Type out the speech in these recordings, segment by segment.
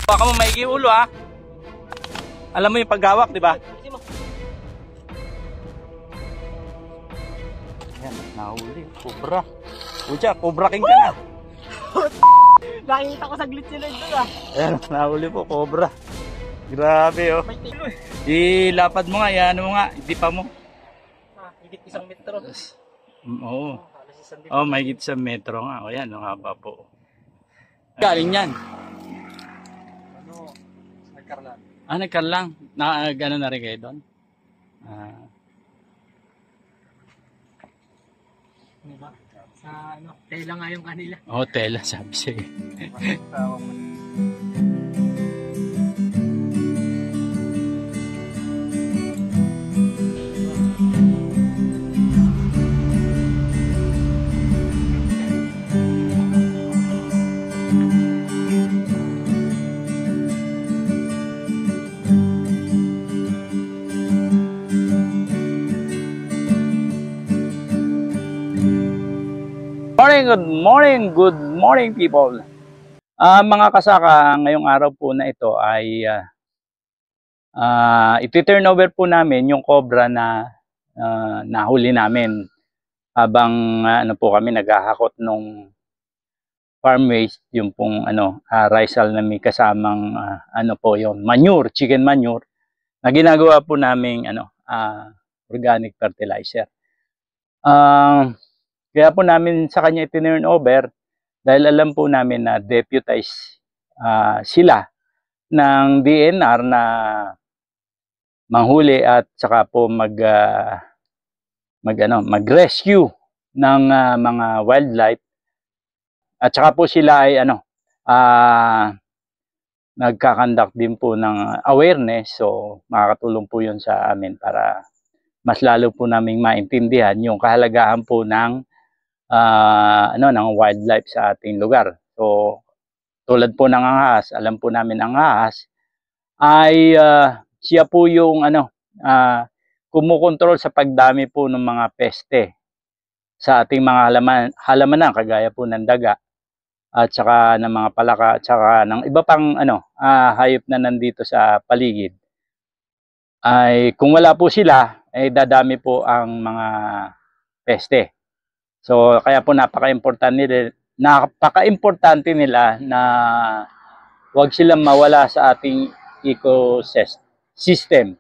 Baka mo maigi ulo ha. Alam mo yung paghawak, di ba? Yan, nahuli. Cobra. Ucha, Cobra King ka na. Nakikita ko saglit sila doon ah. Ayan, nahuli po, Cobra. Grabe oh. Ilapad mo nga, yan mo nga, hindi pa mo. Higit 1 metro. Oo. Oh, may higit 1 metro nga. O yan, ang haba po. Galing yan. Nagkarlan. Nagkarlang. Gano'n na rin kayo doon? Diba? Sa tela nga yung kanila. Tela, sabi siya. Good morning people. Mga kasaka, ngayong araw po na ito ay iti-turn over po namin yung Cobra na nahuli namin habang po kami naghahakot nung farm waste, yung pong Rizal na may kasamang po yon, manure, chicken manure na ginagawa po naming organic fertilizer. Kaya po namin sa kanya i-turn over dahil alam po namin na deputize sila ng DNR na manghuli at saka po mag-rescue ng mga wildlife. At saka po sila ay nagkakandak din po ng awareness, so makakatulong po yun sa amin para mas lalo po naming maintindihan yung kahalagahan po ng ng wildlife sa ating lugar. So tulad po ng ahas, alam po namin ang ahas ay siya po yung kumukontrol sa pagdami po ng mga peste sa ating mga halamanan kagaya po ng daga at saka ng mga palaka at saka ng iba pang hayop na nandito sa paligid. Ay kung wala po sila ay dadami po ang mga peste. So kaya po napaka-importante nila na huwag silang mawala sa ating ecosystem.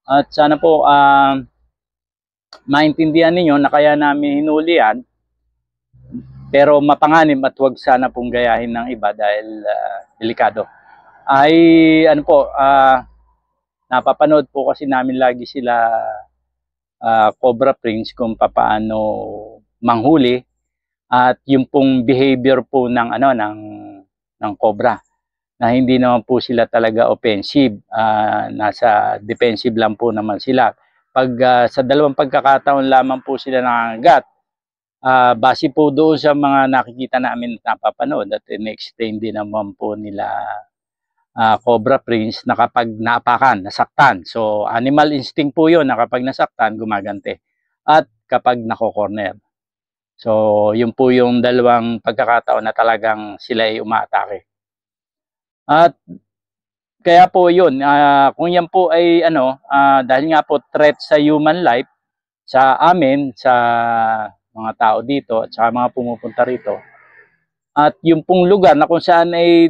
At sana po maintindihan ninyo na kaya namin hinuli yan, pero mapanganib at huwag sana pong gayahin ng iba dahil delikado. Ay napapanood po kasi namin lagi sila Cobra Prince kung paano manghuli at yung pong behavior po ng Cobra na hindi naman po sila talaga offensive, nasa defensive lang po naman sila. Pag sa dalawang pagkakataon lamang po sila nangangagat, base po doon sa mga nakikita namin at napapanood at in-explain din naman po nila Cobra Prince na kapag naapakan, nasaktan, so animal instinct po yun na kapag nasaktan gumagante at kapag nako-corner. So, yun po yung dalawang pagkakataon na talagang sila ay umaatake. At kaya po yun, kung yan po ay dahil nga po threat sa human life, sa amin, sa mga tao dito, at sa mga pumupunta rito, at yung pong lugar na kung saan ay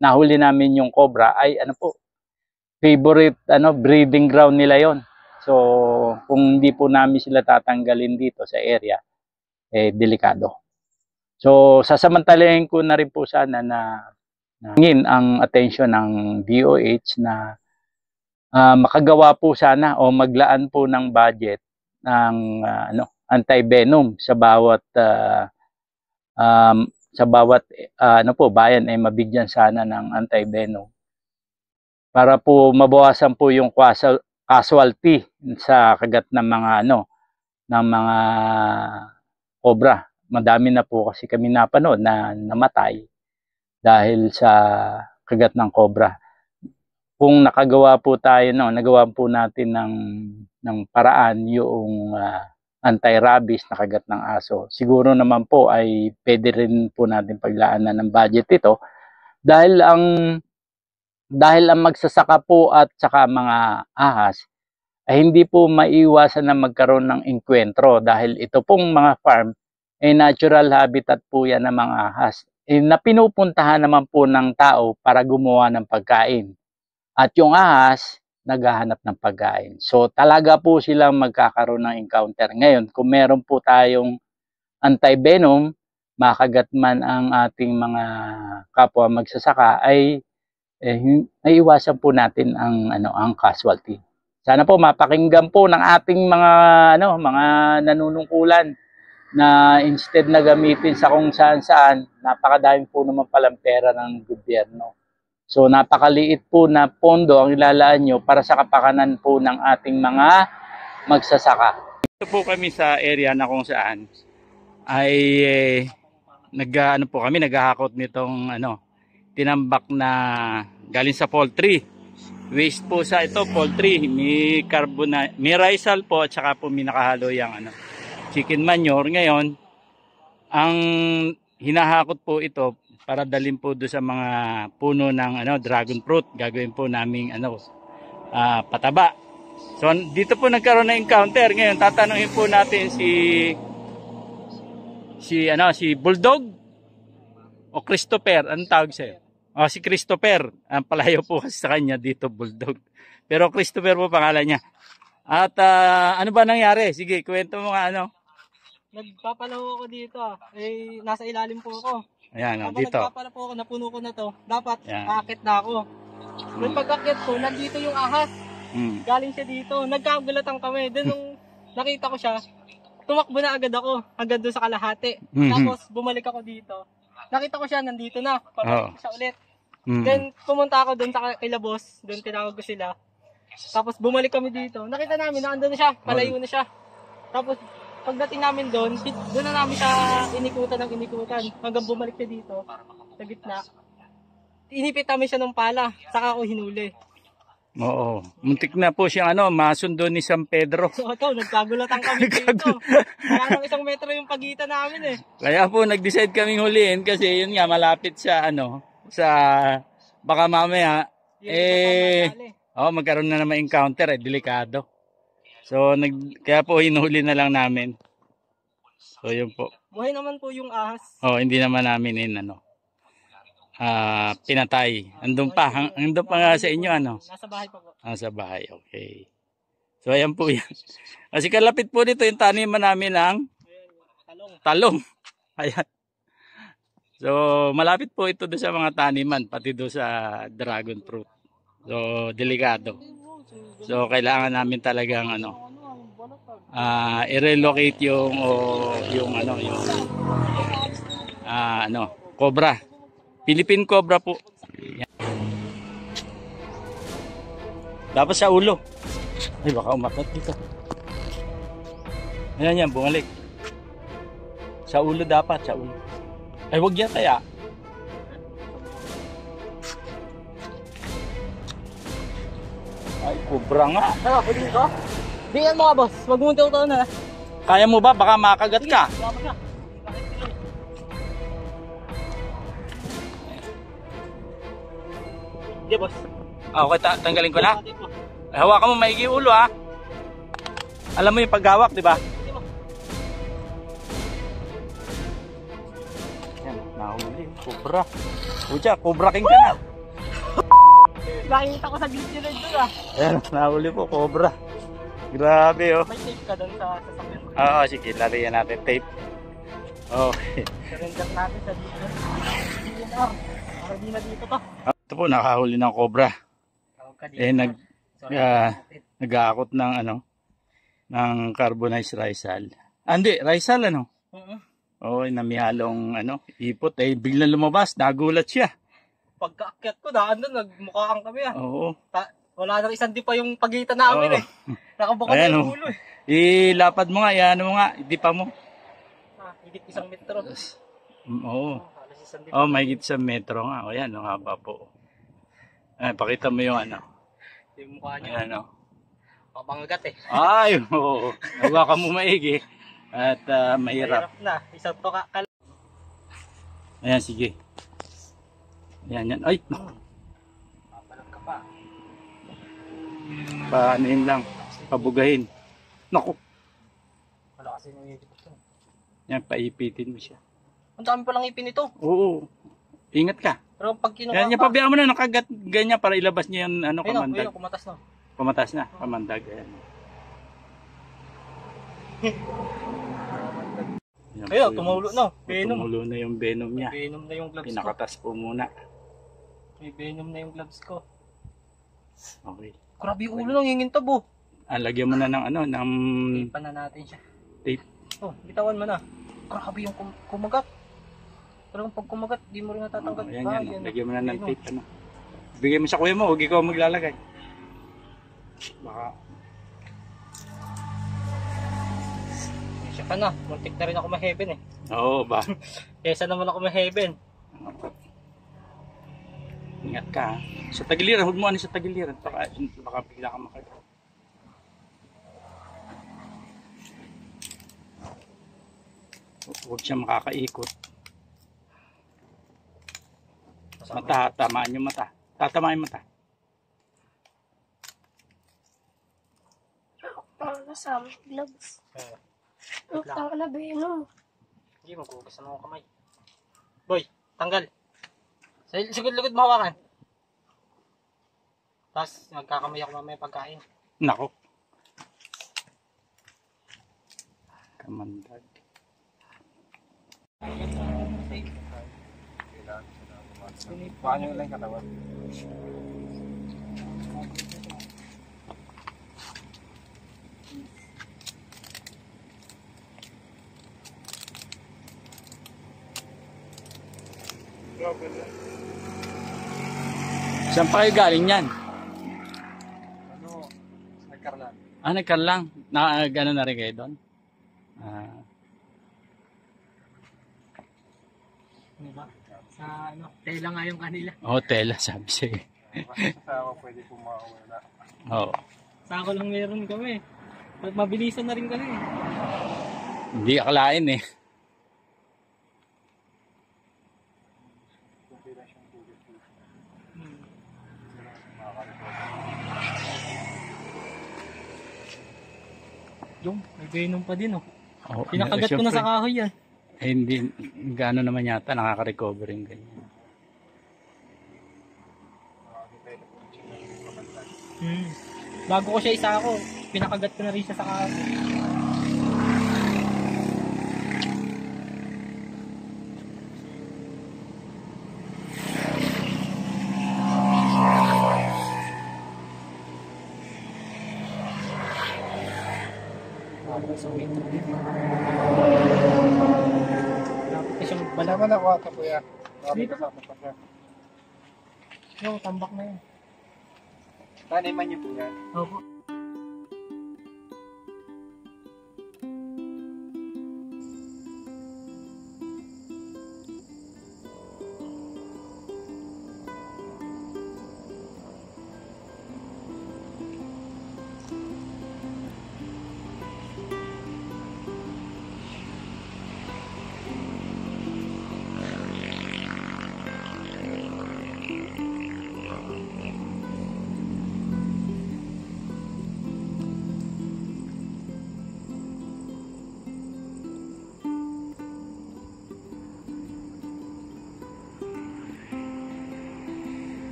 nahuli namin yung Cobra ay favorite breeding ground nila yon. So, kung hindi po namin sila tatanggalin dito sa area, delikado. So, sasamantalahin ko na rin po sana na hingin ang attention ng DOH na makagawa po sana o maglaan po ng budget ng anti-venom sa bawat bayan ay mabigyan sana ng anti-venom para po mabawasan po yung casualty sa kagat ng mga Cobra. Madami na po kasi kami napanood na namatay dahil sa kagat ng Cobra. Kung nagawa po natin ng paraan yung anti-rabies na kagat ng aso, siguro naman po ay pwede rin po natin paglaanan ng budget ito Dahil ang magsasaka po at saka mga ahas ay hindi po maiiwasan na magkaroon ng engkwentro dahil ito pong mga farm ay natural habitat po yan ng mga ahas na pinupuntahan naman po ng tao para gumawa ng pagkain. At yung ahas, naghahanap ng pagkain. So talaga po silang magkakaroon ng encounter. Ngayon, kung meron po tayong anti-venom, makagat man ang ating mga kapwa magsasaka ay iwasan po natin ang casualty. Sana po mapakinggan po ng ating mga nanunungkulan na instead na gamitin sa kung saan-saan, napakadami po naman palang pera ng gobyerno. So napakaliit po na pondo ang ilalaan nyo para sa kapakanan po ng ating mga magsasaka. Ito po kami sa area na kung saan ay naghahakot nitong tinambak na galing sa poultry. Waste po sa ito, poultry, may risal po at saka po may nakahalo yung chicken manure. Ngayon, ang hinahakot po ito para dalhin po doon sa mga puno ng dragon fruit. Gagawin po naming pataba. So dito po nagkaroon ng encounter. Ngayon tatanungin po natin si Bulldog o Christopher. Anong tawag sa'yo? Si Christopher. Ang palayo po kasi sa kanya dito Bulldog. Pero Christopher po pangalan niya. At ano ba nangyari? Sige, kwento mo nga Nagpapalaho ako dito. Nasa ilalim po ako. Ayan, dito. Nagpapala po ako, napuno ko na to. Dapat aakit na ako. Nung pag-akit ko, nandito yung ahas. Galing siya dito. Nagkagulatan kami. Doon nung nakita ko siya, tumakbo na agad ako. Hanggang doon sa kalahati. Tapos bumalik ako dito. Nakita ko siya, nandito na. Pabalik ko siya ulit. Then pumunta ako doon sa kilabos. Doon tinawag ko sila. Tapos bumalik kami dito. Nakita namin na andun na siya. Palayo na siya. Tapos pagdating namin doon na namin siya inikutan. Hanggang bumalik siya dito, sa gitna. Inipit namin siya ng pala, saka ako hinuli. Oo. Muntik na po siyang masundo ni San Pedro. So ito, nagkagulatan kami dito. Kaya nang 1 metro yung pagitan namin eh. Kaya po nag-decide kaming huliin kasi yun nga malapit sa baka mamaya magkaroon na naman encounter delikado. So kaya po hinuli na lang namin. So yun po. Buhay naman po yung ahas. Hindi naman namin pinatay. Andun pa nga sa inyo Nasa bahay pa po. Nasa bahay, okay. So ayan po yan. Kasi kalapit po dito yung taniman namin ng talong. Ayan. So malapit po ito doon sa mga taniman, pati doon sa dragon fruit. So delikado. So kailangan namin talagang i-relocate yung cobra. Philippine cobra po. Yan. Dapat sa ulo. Ay baka umakyat dito. Ayan, bumalik. Sa ulo dapat, sa ulo. Ay wag yan kaya. Ay, cobra nga. Tara, pwede ko? Di yan mga boss, wag mo ito na. Kaya mo ba? Baka makagat ka. Di boss. Okay, tanggalin ko na. Hawakan mo maigi ulo Alam mo yung paghawak, di ba? Yan, nahuli. Cobra. Ucha, cobra king ka na. Nakikita ko sa video na doon Ayan, nahuli po, cobra. Grabe May tape ka doon sa sasakyan. Oo, sige, lariyan natin tape. Okay. Surrender natin sa dito. DNR. Para di na dito to. Ito po, nakahuli ng cobra. Nag-aakot ng ng carbonized risal. Hindi, risal Oo, namihalong ipot. Biglang lumabas, nagulat siya. Pagkaakyat ko, daan doon, nagmukhaan kami Oo. Wala nang isang di pa yung pagitan namin Nakabukod na yung ulo Ilapad mo nga, yan mo nga, hindi pa mo. Higit 1 metro. Oo. May higit 1 metro nga. O yan, haba po. Pakita mo yung Yung mukha niya. Papangagat Ay, oo. Hawakan mo maigi. At mahirap. Mahirap na. Isang toka. Ayan, sige. Yan, yan. Ay, Papalag ka pa. paano yun lang. Pabugahin. Naku. Wala kasi nung ipit ito. Yan, paipitin mo siya. Ang dami palang ipin ito. Oo. Ingat ka. Pero pag kinuha Yan, yung pabayaan mo na nakagat ganyan para ilabas niya yung ano, kamandag. Ayun, kumatas na. Pamatas na, kamandag. Ayan. Yan Ayun, po tumulo na. Venom. Tumulo na yung venom niya. May venom na yung gloves ko. Pinakatas po muna. May venom na yung gloves ko. Okay. Grabe yung ulo nang ngingintab oh. Lagyan mo na ng ano, ng Tape na natin siya. tape. Oh, bitawan mo na. Grabe yung kumagat. Pero pag kumagat, di mo rin natatanggal. Ayan, yan. Yan. Lagyan mo na ng Ayun, tape. Ano. Bigay mo sa kuya mo, huwag ikaw maglalagay. Baka, Siya ka na. Muntik na rin ako ma-heaven eh. oo ba? Kesa naman ako ma-heaven. Ingat ka ha. Sa tagiliran, huwag mo ano sa tagiliran. Baka bigla ka makagat. Huwag siya makakaikot. Mata, tamaan yung mata. Tatamaan yung mata. Parang sa gloves. Wait lang. Ang na venom. Hindi, maghugas na ako kamay. Boy, tanggal. Sa sigod-lugod mo hawakan. Tapos, magkakamay ako mamaya pagkain. Nako. Kamandag. Paano lang katawan? Saan pa kayo galing yan? Ano, nagkarlan. Nagkarlang. Gano'n na rin kayo doon? Ano ba? Sa ano, tela nga yung kanila. Hotel, sabi siya. Sa ako pwede pumawala. Oo. Sa ako lang meron kami. At mabilisan na rin kami. Hindi akalain eh. Yung, may venom pa din oh. Oo, Pinakagat ko na sa kahoy yan. hindi, gaano naman yata nakaka-recover yung ganyan. Bago ko siya isa ako, pinakagat ko na rin siya sa kahoy. Malaman ako ata kuya. Dito Kasama pa siya. Yung tambak na yun. Taniman niyo po yan. Opo.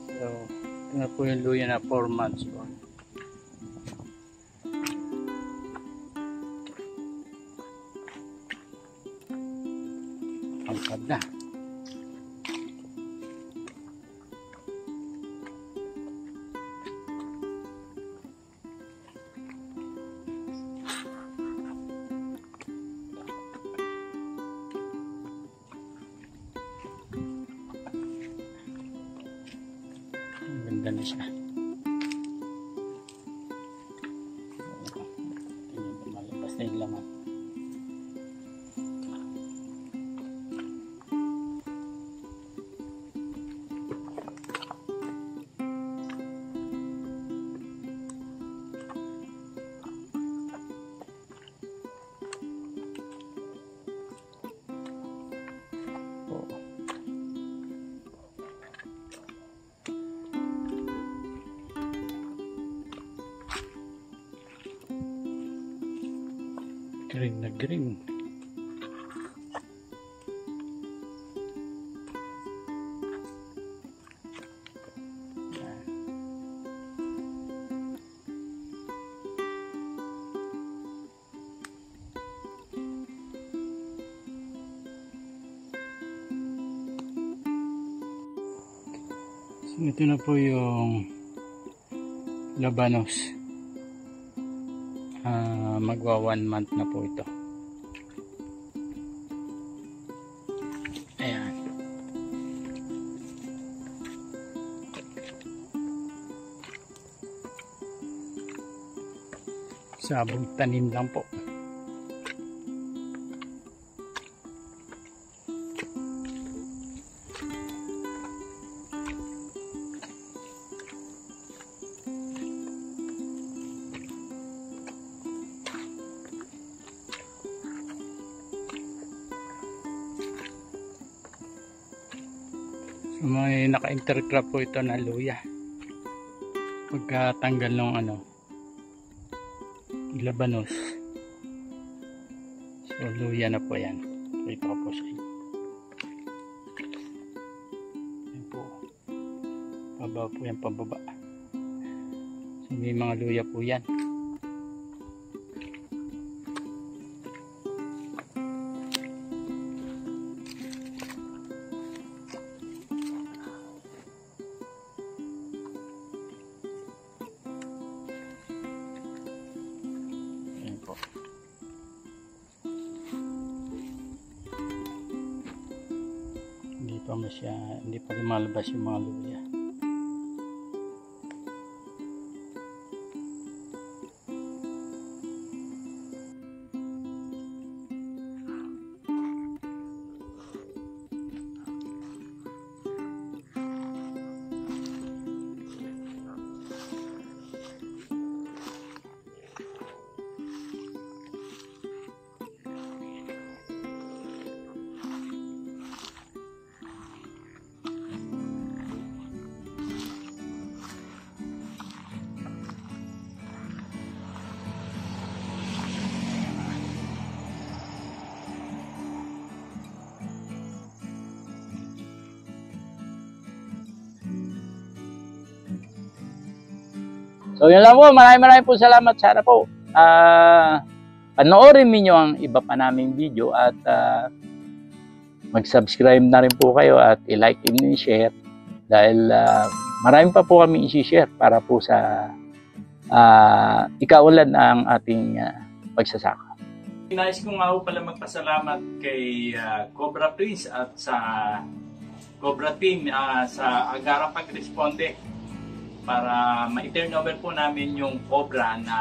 So, ito po yung luya na 4 months old. Ang kada. Ang ganda na siya. Tingnan ko malabas na yung laman. Green na green. So, ito na po yung labanos. Magwa 1 month na po ito. Ayan. Sabong tanim lang po. So, may naka-intercrop po ito na luya. Pagkatanggal ng labanos. So, luya na po yan. Ito po sa inyo. Yan po. Pababa po yan, pababa. So, may mga luya po yan. Hindi pa lumalabas yung mga luya. So yun lang po, maraming po salamat. Sana po panoorin niyo ang iba pa naming video at mag-subscribe na rin po kayo at i-like and i-share dahil marami pa po kami i-share para po sa ikaulan ng ating pagsasaka. Nais ko nga po pala magpasalamat kay Cobra Prince at sa Cobra Team sa agarang pag-responde para ma-turnover po namin yung cobra na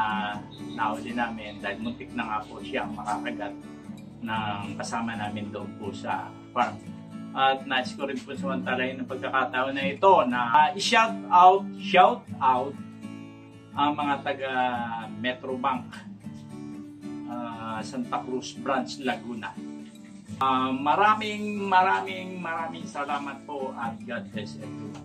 nahuli namin dahil muntik na nga po siyang makakagat ng kasama namin doon po sa farm. At nais ko rin po sumantalahin ng pagkakataon na ito na i-shout out ang mga taga Metro Bank Santa Cruz Branch, Laguna. Maraming salamat po at God bless everyone.